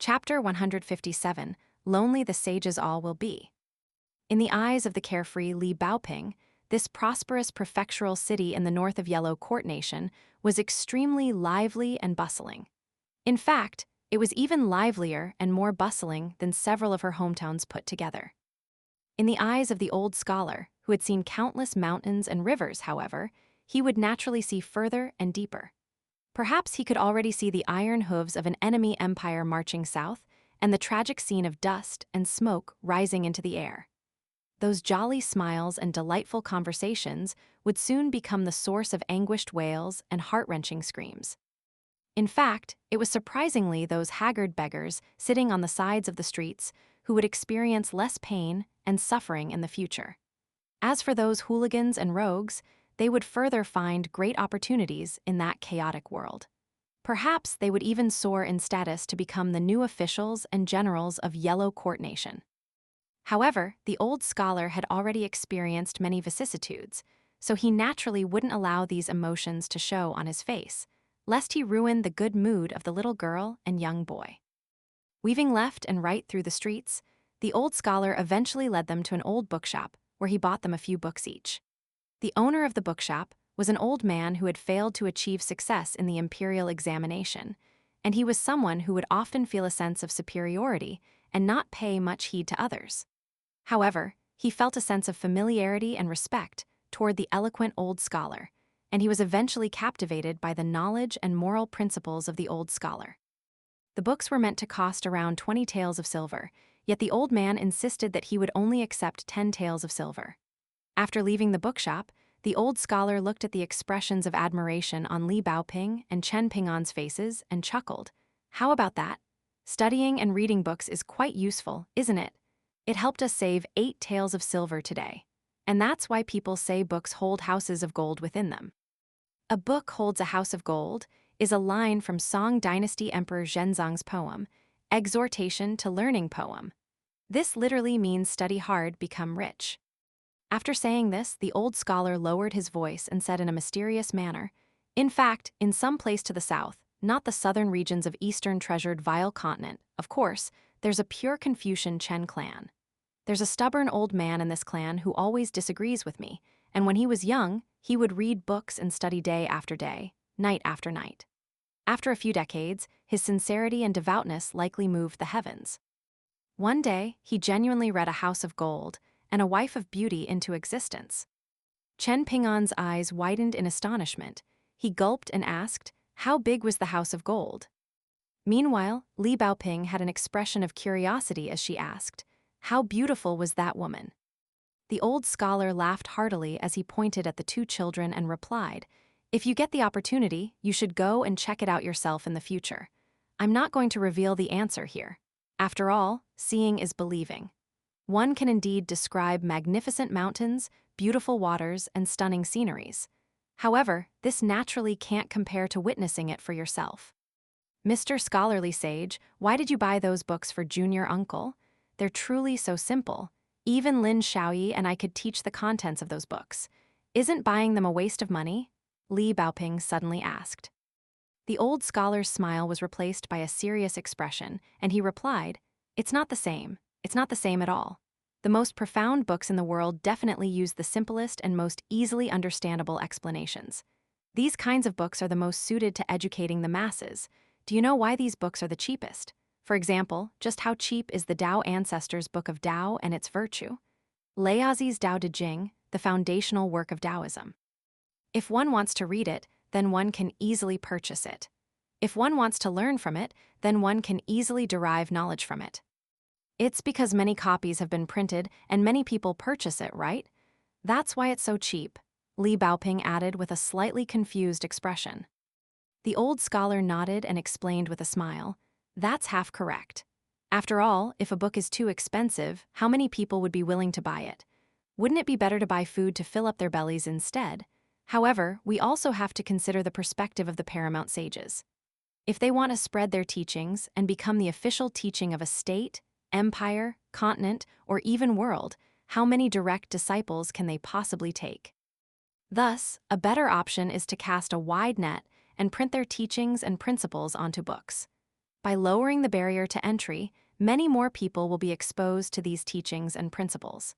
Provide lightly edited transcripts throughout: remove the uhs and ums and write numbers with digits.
Chapter 157, Lonely the Sages All Will Be. In the eyes of the carefree Li Baoping, this prosperous prefectural city in the north of Yellow Court Nation was extremely lively and bustling. In fact, it was even livelier and more bustling than several of her hometowns put together. In the eyes of the old scholar, who had seen countless mountains and rivers, however, he would naturally see further and deeper. Perhaps he could already see the iron hooves of an enemy empire marching south and the tragic scene of dust and smoke rising into the air. Those jolly smiles and delightful conversations would soon become the source of anguished wails and heart-wrenching screams. In fact, it was surprisingly those haggard beggars sitting on the sides of the streets who would experience less pain and suffering in the future. As for those hooligans and rogues, they would further find great opportunities in that chaotic world. Perhaps they would even soar in status to become the new officials and generals of Yellow Court Nation. However, the old scholar had already experienced many vicissitudes, so he naturally wouldn't allow these emotions to show on his face, lest he ruin the good mood of the little girl and young boy. Weaving left and right through the streets, the old scholar eventually led them to an old bookshop where he bought them a few books each. The owner of the bookshop was an old man who had failed to achieve success in the imperial examination, and he was someone who would often feel a sense of superiority and not pay much heed to others. However, he felt a sense of familiarity and respect toward the eloquent old scholar, and he was eventually captivated by the knowledge and moral principles of the old scholar. The books were meant to cost around 20 taels of silver, yet the old man insisted that he would only accept 10 taels of silver. After leaving the bookshop, the old scholar looked at the expressions of admiration on Li Baoping and Chen Ping'an's faces and chuckled. How about that? Studying and reading books is quite useful, isn't it? It helped us save 8 taels of silver today. And that's why people say books hold houses of gold within them. A book holds a house of gold is a line from Song Dynasty Emperor Zhenzong's poem, Exhortation to Learning Poem. This literally means study hard, become rich. After saying this, the old scholar lowered his voice and said in a mysterious manner, "In fact, in some place to the south, not the southern regions of eastern treasured vile continent, of course, there's a pure Confucian Chen clan. There's a stubborn old man in this clan who always disagrees with me, and when he was young, he would read books and study day after day, night after night. After a few decades, his sincerity and devoutness likely moved the heavens. One day, he genuinely read A House of Gold and A Wife of Beauty into existence." Chen Ping'an's eyes widened in astonishment. He gulped and asked, "How big was the House of Gold?" Meanwhile, Li Baoping had an expression of curiosity as she asked, "How beautiful was that woman?" The old scholar laughed heartily as he pointed at the two children and replied, "If you get the opportunity, you should go and check it out yourself in the future. I'm not going to reveal the answer here. After all, seeing is believing. One can indeed describe magnificent mountains, beautiful waters, and stunning sceneries. However, this naturally can't compare to witnessing it for yourself. Mr. Scholarly Sage, why did you buy those books for Junior Uncle? They're truly so simple. Even Lin Xiaoyi and I could teach the contents of those books. Isn't buying them a waste of money?" Li Baoping suddenly asked. The old scholar's smile was replaced by a serious expression, and he replied, "It's not the same. It's not the same at all. The most profound books in the world definitely use the simplest and most easily understandable explanations. These kinds of books are the most suited to educating the masses. Do you know why these books are the cheapest? For example, just how cheap is the Tao Ancestors Book of Tao and its virtue? Laozi's Tao Te Ching, the foundational work of Taoism. If one wants to read it, then one can easily purchase it. If one wants to learn from it, then one can easily derive knowledge from it. It's because many copies have been printed and many people purchase it, right? That's why it's so cheap," Li Baoping added with a slightly confused expression. The old scholar nodded and explained with a smile, "That's half correct. After all, if a book is too expensive, how many people would be willing to buy it? Wouldn't it be better to buy food to fill up their bellies instead? However, we also have to consider the perspective of the paramount sages. If they want to spread their teachings and become the official teaching of a state, empire, continent, or even world, how many direct disciples can they possibly take? Thus, a better option is to cast a wide net and print their teachings and principles onto books. By lowering the barrier to entry, many more people will be exposed to these teachings and principles.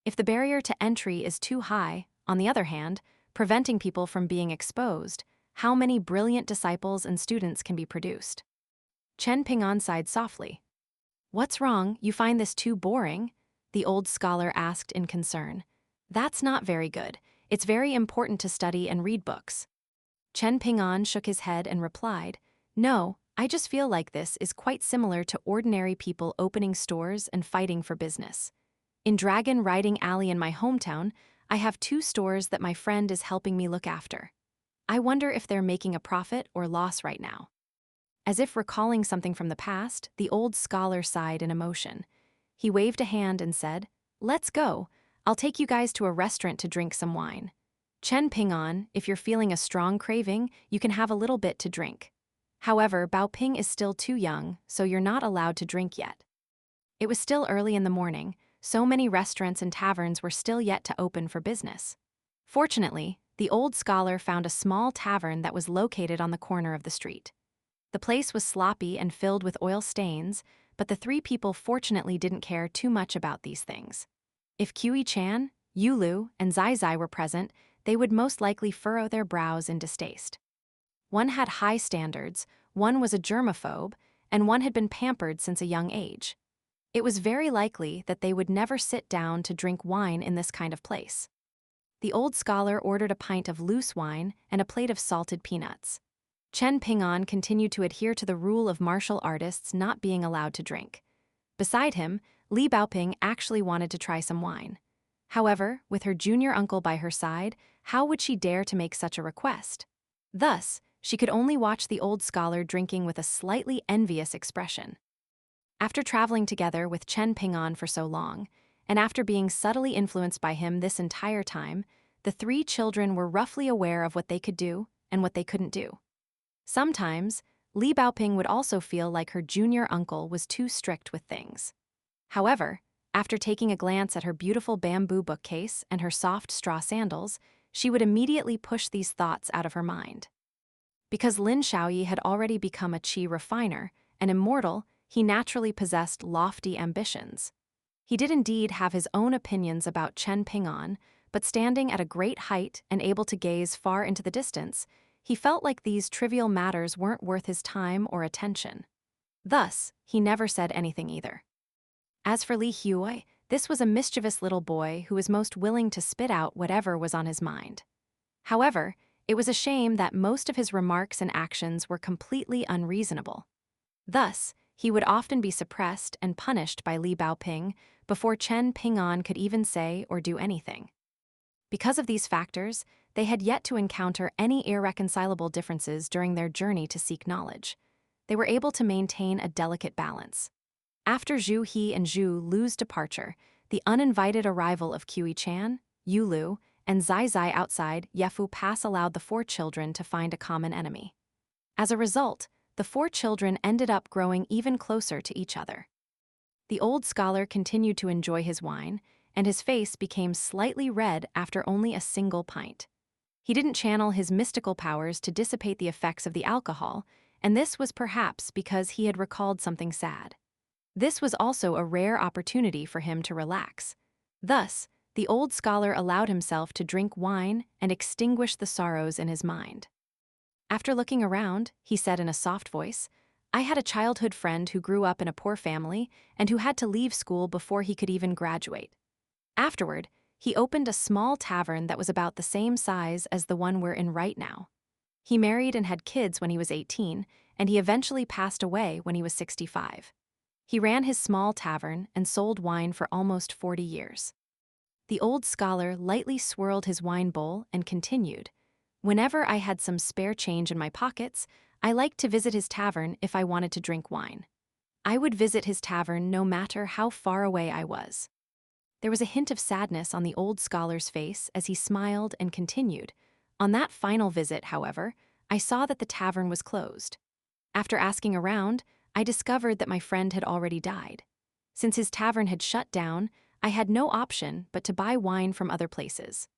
If the barrier to entry is too high, on the other hand, preventing people from being exposed, how many brilliant disciples and students can be produced? Chen Ping'an sighed softly. "What's wrong? You find this too boring?" the old scholar asked in concern. "That's not very good. It's very important to study and read books." Chen Ping'an shook his head and replied, "No, I just feel like this is quite similar to ordinary people opening stores and fighting for business. In Dragon Riding Alley in my hometown, I have 2 stores that my friend is helping me look after. I wonder if they're making a profit or loss right now." As if recalling something from the past, the old scholar sighed in emotion. He waved a hand and said, "Let's go. I'll take you guys to a restaurant to drink some wine. Chen Ping'an, if you're feeling a strong craving, you can have a little bit to drink. However, Baoping is still too young, so you're not allowed to drink yet." It was still early in the morning, so many restaurants and taverns were still yet to open for business. Fortunately, the old scholar found a small tavern that was located on the corner of the street. The place was sloppy and filled with oil stains, but the 3 people fortunately didn't care too much about these things. If Kui Chan, Yulu, and Zai Zai were present, they would most likely furrow their brows in distaste. One had high standards, one was a germaphobe, and one had been pampered since a young age. It was very likely that they would never sit down to drink wine in this kind of place. The old scholar ordered a pint of loose wine and a plate of salted peanuts. Chen Ping'an continued to adhere to the rule of martial artists not being allowed to drink. Beside him, Li Baoping actually wanted to try some wine. However, with her junior uncle by her side, how would she dare to make such a request? Thus, she could only watch the old scholar drinking with a slightly envious expression. After traveling together with Chen Ping'an for so long, and after being subtly influenced by him this entire time, the 3 children were roughly aware of what they could do and what they couldn't do. Sometimes, Li Baoping would also feel like her junior uncle was too strict with things. However, after taking a glance at her beautiful bamboo bookcase and her soft straw sandals, she would immediately push these thoughts out of her mind. Because Lin Shaoyi had already become a qi refiner, an immortal, he naturally possessed lofty ambitions. He did indeed have his own opinions about Chen Ping'an, but standing at a great height and able to gaze far into the distance, he felt like these trivial matters weren't worth his time or attention. Thus, he never said anything either. As for Li Huai, this was a mischievous little boy who was most willing to spit out whatever was on his mind. However, it was a shame that most of his remarks and actions were completely unreasonable. Thus, he would often be suppressed and punished by Li Baoping before Chen Ping'an could even say or do anything. Because of these factors, they had yet to encounter any irreconcilable differences during their journey to seek knowledge. They were able to maintain a delicate balance. After Zhu He and Zhu Lu's departure, the uninvited arrival of Kui Chan, Yu Lu, and Zai Zai outside Yefu Pass allowed the 4 children to find a common enemy. As a result, the 4 children ended up growing even closer to each other. The old scholar continued to enjoy his wine, and his face became slightly red after only a single pint. He didn't channel his mystical powers to dissipate the effects of the alcohol, and this was perhaps because he had recalled something sad. This was also a rare opportunity for him to relax. Thus, the old scholar allowed himself to drink wine and extinguish the sorrows in his mind. After looking around, he said in a soft voice, "I had a childhood friend who grew up in a poor family and who had to leave school before he could even graduate. Afterward, he opened a small tavern that was about the same size as the one we're in right now. He married and had kids when he was 18, and he eventually passed away when he was 65. He ran his small tavern and sold wine for almost 40 years. The old scholar lightly swirled his wine bowl and continued, "Whenever I had some spare change in my pockets, I liked to visit his tavern if I wanted to drink wine. I would visit his tavern no matter how far away I was." There was a hint of sadness on the old scholar's face as he smiled and continued, "On that final visit, however, I saw that the tavern was closed. After asking around, I discovered that my friend had already died. Since his tavern had shut down, I had no option but to buy wine from other places.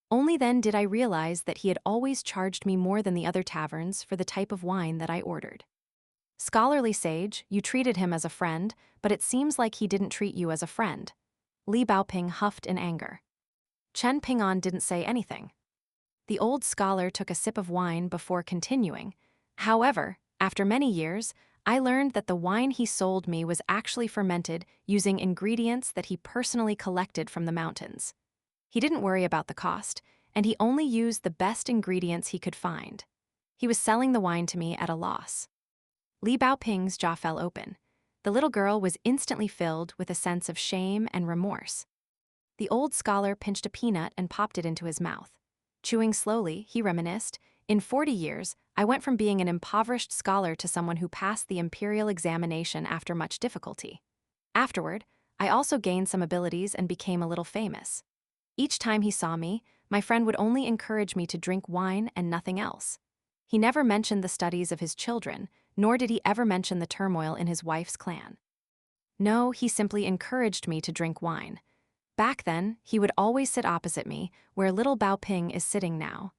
Only then did I realize that he had always charged me more than the other taverns for the type of wine that I ordered." Scholarly sage, you treated him as a friend, but it seems like he didn't treat you as a friend. Li Baoping huffed in anger. Chen Ping'an didn't say anything. The old scholar took a sip of wine before continuing. However, after many years, I learned that the wine he sold me was actually fermented using ingredients that he personally collected from the mountains. He didn't worry about the cost, and he only used the best ingredients he could find. He was selling the wine to me at a loss. Li Baoping's jaw fell open. The little girl was instantly filled with a sense of shame and remorse. The old scholar pinched a peanut and popped it into his mouth. Chewing slowly, he reminisced, "In 40 years, I went from being an impoverished scholar to someone who passed the imperial examination after much difficulty. Afterward, I also gained some abilities and became a little famous. Each time he saw me, my friend would only encourage me to drink wine and nothing else. He never mentioned the studies of his children, nor did he ever mention the turmoil in his wife's clan. No, he simply encouraged me to drink wine. Back then, he would always sit opposite me, where little Baoping is sitting now.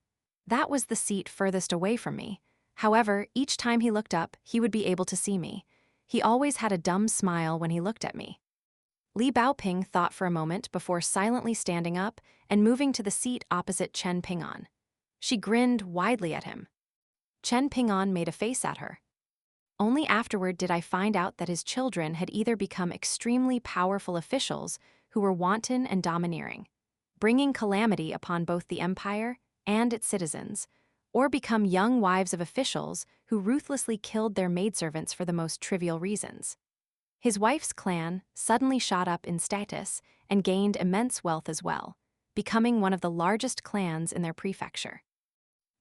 That was the seat furthest away from me. However, each time he looked up, he would be able to see me. He always had a dumb smile when he looked at me." Li Baoping thought for a moment before silently standing up and moving to the seat opposite Chen Ping'an. She grinned widely at him. Chen Ping'an made a face at her. Only afterward did I find out that his children had either become extremely powerful officials who were wanton and domineering, bringing calamity upon both the empire and its citizens, or become young wives of officials who ruthlessly killed their maidservants for the most trivial reasons. His wife's clan suddenly shot up in status and gained immense wealth as well, becoming one of the largest clans in their prefecture.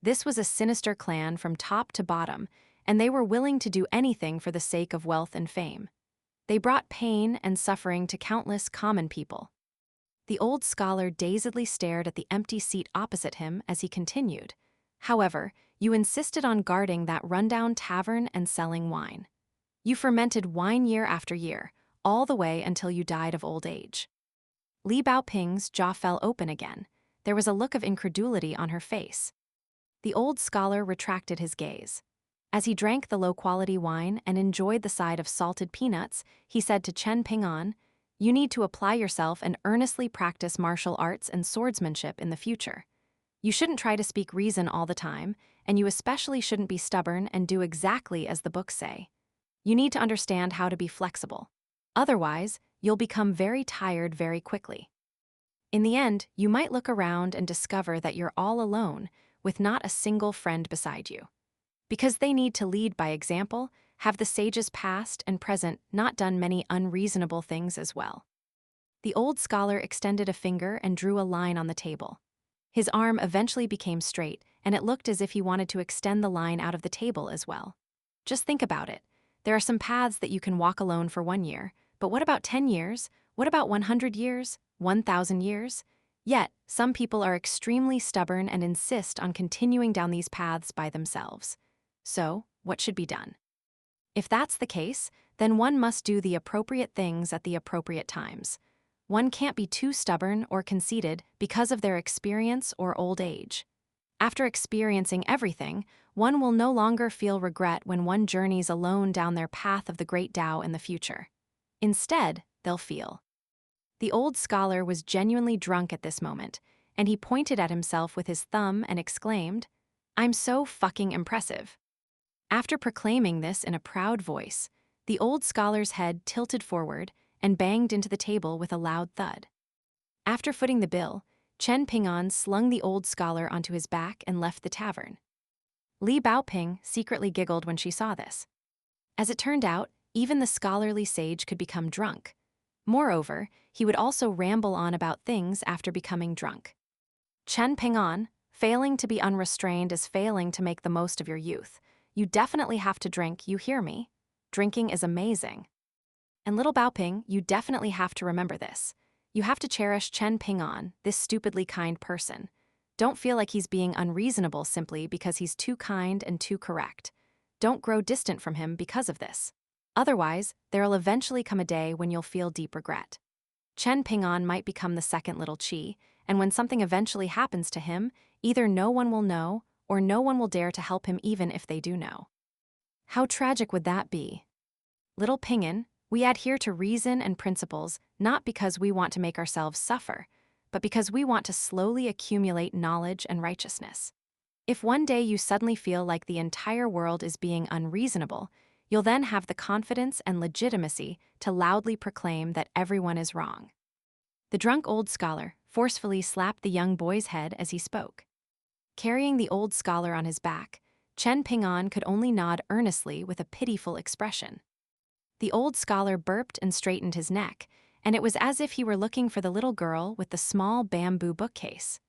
This was a sinister clan from top to bottom, and they were willing to do anything for the sake of wealth and fame. They brought pain and suffering to countless common people. The old scholar dazedly stared at the empty seat opposite him as he continued. "However, you insisted on guarding that rundown tavern and selling wine. You fermented wine year after year, all the way until you died of old age." Li Baoping's jaw fell open again. There was a look of incredulity on her face. The old scholar retracted his gaze. As he drank the low-quality wine and enjoyed the side of salted peanuts, he said to Chen Ping'an, "You need to apply yourself and earnestly practice martial arts and swordsmanship in the future. You shouldn't try to speak reason all the time, and you especially shouldn't be stubborn and do exactly as the books say. You need to understand how to be flexible. Otherwise, you'll become very tired very quickly. In the end, you might look around and discover that you're all alone, with not a single friend beside you. Because they need to lead by example, have the sages past and present not done many unreasonable things as well." The old scholar extended a finger and drew a line on the table. His arm eventually became straight, and it looked as if he wanted to extend the line out of the table as well. Just think about it. There are some paths that you can walk alone for 1 year, but what about 10 years? What about 100 years? 1,000 years? Yet, some people are extremely stubborn and insist on continuing down these paths by themselves. So, what should be done? If that's the case, then one must do the appropriate things at the appropriate times. One can't be too stubborn or conceited because of their experience or old age. After experiencing everything, one will no longer feel regret when one journeys alone down their path of the great Tao in the future. Instead, they'll feel. The old scholar was genuinely drunk at this moment, and he pointed at himself with his thumb and exclaimed, "I'm so fucking impressive." After proclaiming this in a proud voice, the old scholar's head tilted forward and banged into the table with a loud thud. After footing the bill, Chen Ping'an slung the old scholar onto his back and left the tavern. Li Baoping secretly giggled when she saw this. As it turned out, even the scholarly sage could become drunk. Moreover, he would also ramble on about things after becoming drunk. Chen Ping'an, failing to be unrestrained is failing to make the most of your youth. You definitely have to drink, you hear me? Drinking is amazing. And little Baoping, you definitely have to remember this. You have to cherish Chen Ping'an, this stupidly kind person. Don't feel like he's being unreasonable simply because he's too kind and too correct. Don't grow distant from him because of this. Otherwise, there'll eventually come a day when you'll feel deep regret. Chen Ping'an might become the second little Qi, and when something eventually happens to him, either no one will know or no one will dare to help him even if they do know. How tragic would that be? Little Pingin, we adhere to reason and principles not because we want to make ourselves suffer, but because we want to slowly accumulate knowledge and righteousness. If one day you suddenly feel like the entire world is being unreasonable, you'll then have the confidence and legitimacy to loudly proclaim that everyone is wrong. The drunk old scholar forcefully slapped the young boy's head as he spoke. Carrying the old scholar on his back, Chen Ping'an could only nod earnestly with a pitiful expression. The old scholar burped and straightened his neck, and it was as if he were looking for the little girl with the small bamboo bookcase.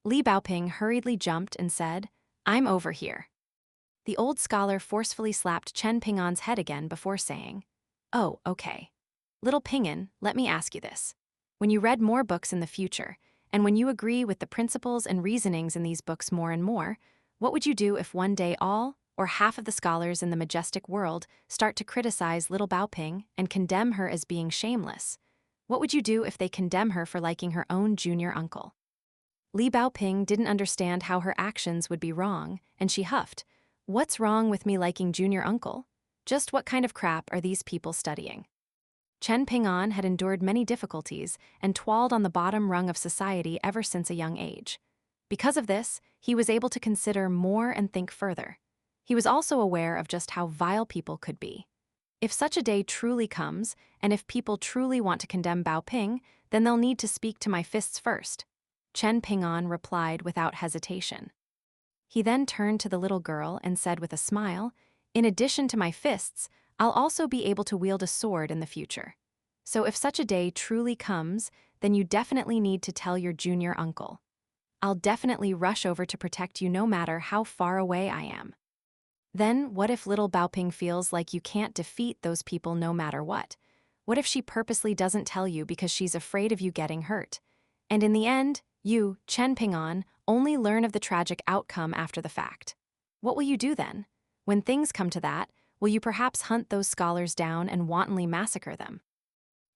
Li Baoping hurriedly jumped and said, "I'm over here." The old scholar forcefully slapped Chen Ping'an's head again before saying, "Oh, okay. Little Ping'an, let me ask you this. When you read more books in the future, and when you agree with the principles and reasonings in these books more and more, what would you do if one day all, or half of the scholars in the majestic world start to criticize little Baoping and condemn her as being shameless? What would you do if they condemn her for liking her own junior uncle?" Li Baoping didn't understand how her actions would be wrong, and she huffed, "What's wrong with me liking junior uncle? Just what kind of crap are these people studying?" Chen Ping'an had endured many difficulties and toiled on the bottom rung of society ever since a young age. Because of this, he was able to consider more and think further. He was also aware of just how vile people could be. If such a day truly comes, and if people truly want to condemn Baoping, then they'll need to speak to my fists first. Chen Ping'an replied without hesitation. He then turned to the little girl and said with a smile, "In addition to my fists, I'll also be able to wield a sword in the future. So if such a day truly comes, then you definitely need to tell your junior uncle. I'll definitely rush over to protect you no matter how far away I am." Then, what if little Baoping feels like you can't defeat those people no matter what? What if she purposely doesn't tell you because she's afraid of you getting hurt? And in the end, you, Chen Ping'an, only learn of the tragic outcome after the fact. What will you do then? When things come to that, will you perhaps hunt those scholars down and wantonly massacre them?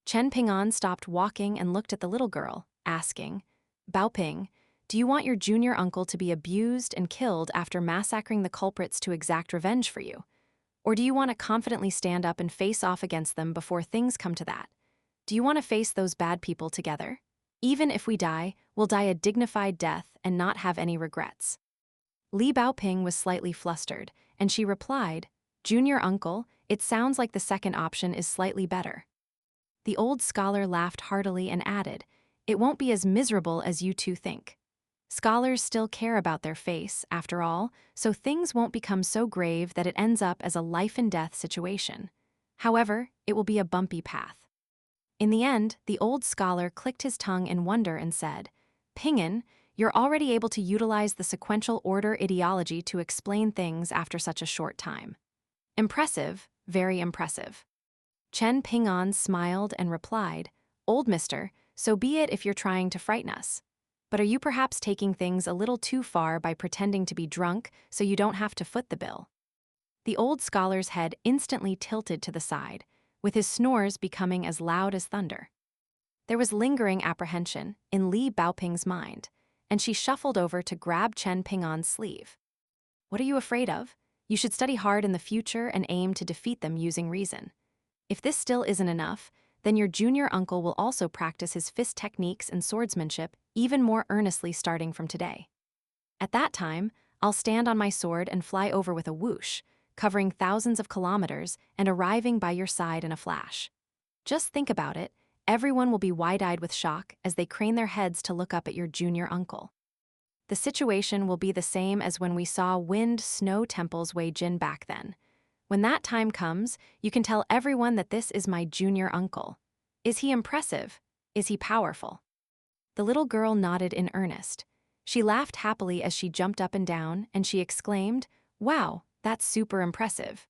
Chen Ping'an stopped walking and looked at the little girl, asking, "Baoping, do you want your junior uncle to be abused and killed after massacring the culprits to exact revenge for you? Or do you want to confidently stand up and face off against them before things come to that? Do you want to face those bad people together? Even if we die, we'll die a dignified death and not have any regrets." Li Baoping was slightly flustered, and she replied, "Junior uncle, it sounds like the second option is slightly better." The old scholar laughed heartily and added, "It won't be as miserable as you two think. Scholars still care about their face, after all, so things won't become so grave that it ends up as a life-and-death situation. However, it will be a bumpy path." In the end, the old scholar clicked his tongue in wonder and said, "Ping'an, you're already able to utilize the sequential order ideology to explain things after such a short time. Impressive, very impressive." Chen Ping'an smiled and replied, "Old mister, so be it if you're trying to frighten us. But are you perhaps taking things a little too far by pretending to be drunk so you don't have to foot the bill?" The old scholar's head instantly tilted to the side, with his snores becoming as loud as thunder. There was lingering apprehension in Li Baoping's mind, and she shuffled over to grab Chen Ping'an's sleeve. "What are you afraid of? You should study hard in the future and aim to defeat them using reason. If this still isn't enough, then your junior uncle will also practice his fist techniques and swordsmanship even more earnestly starting from today. At that time, I'll stand on my sword and fly over with a whoosh, covering thousands of kilometers and arriving by your side in a flash. Just think about it, everyone will be wide-eyed with shock as they crane their heads to look up at your junior uncle. The situation will be the same as when we saw Wind Snow Temple's Wei Jin back then. When that time comes, you can tell everyone that this is my junior uncle. Is he impressive? Is he powerful?" The little girl nodded in earnest. She laughed happily as she jumped up and down, and she exclaimed, "Wow, that's super impressive.